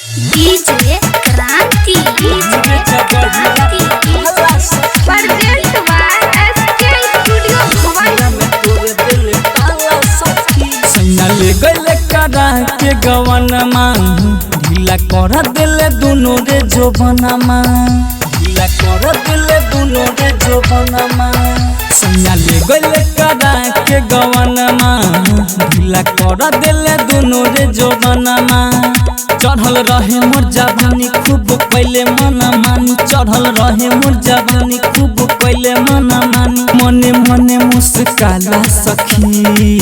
DJ Kranti present by SK studio Bhawani. सैया ले गले करा के गवनमा ढीला कर दिले दोनों रे जोबनमा ढीला कर दिले दोनों रे जोबनमा सैया ले गले करा के गवनमा ढीला कर दिले दोनों रे जोबनमा चढ़ल रहे मोर जवानी खूब पहले मना मानी चढ़ल रहे मोर जवानी खूब पहले मना मानी मने मने मुस्काला सखी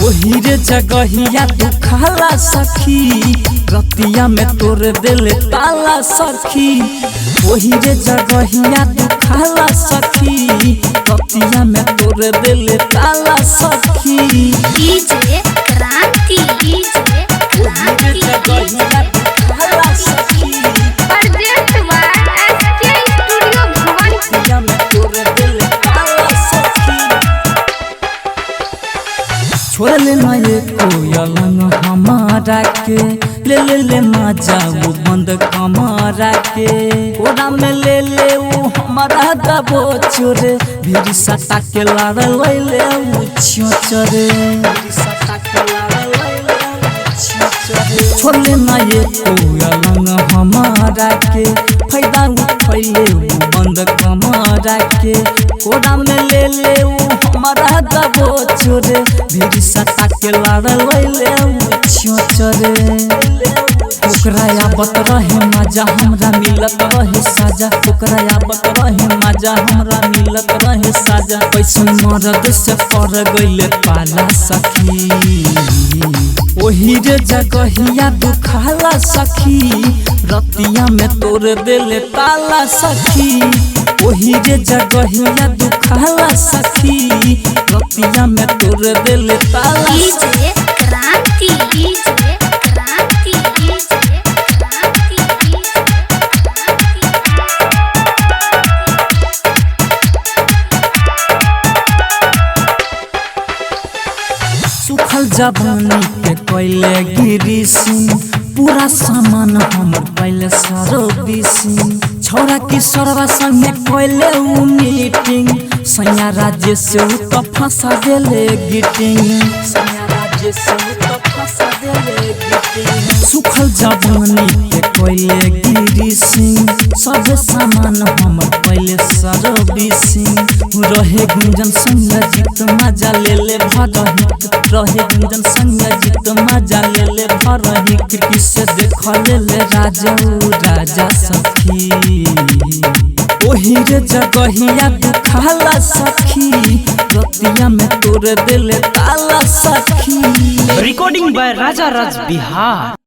वही रे जगहिया दुखाला सखी रतिया में तोड़ दिल ताला सखी वही रे जगहिया दुखाला सखी रतिया में तोड़ दिल ताला सखी DJ Kranti present by SK studio Bhawani. छोड़ लेना ये कोयल हमारा के ले मजा वो बंद कमारा के ओरा में ले वो हमारा दबो चोरे भीड़ सटा के लाड़ ले वो छोरे छोड़ लेना ये कोयल हमारा के फायदा उठैले वो बंद कमारा के ओरा में ले वो हमारा दबो चोरे भीड़ सटा के लाड़ ले वो छोरे ओकरा आबत रहे मजा हमरा मिलत रहे साजा ओकरा आबत रहे मजा हमरा मिलत रहे साजा कैसन मरद से पर गइले पाला सखी ओही रे जगहिया दुखाला सखी रतिया में तोड़ देले ताला सखी ओही रे जगहिया दुखाला सखी रतिया में तोड़ देले ताला डीजे क्रांति सुखल जवानी के कोयले गिरी सिंह पूरा सामान हमर पहले सरोबीसी छोरा की सरवा संगे कोयले उ मीटिंग सैया राज्य से उ तो फंसा देले गिटिंग सैया राज्य से उ तो फंसा देले गिटिंग सुखल जवानी के कोयले गिरी सिंह सब सामान हमर पहले सरोबीसी रहे गुंजन संग जीत मजा ले भरहित रहे गुंजन संग जीत मजा ले भरहित किसे देख ले राजा सखी ओही रे जगहिया दुखाला सखी रतिया में तोड़ दिल ताला सखी। Recording by Raja Raj Bihar.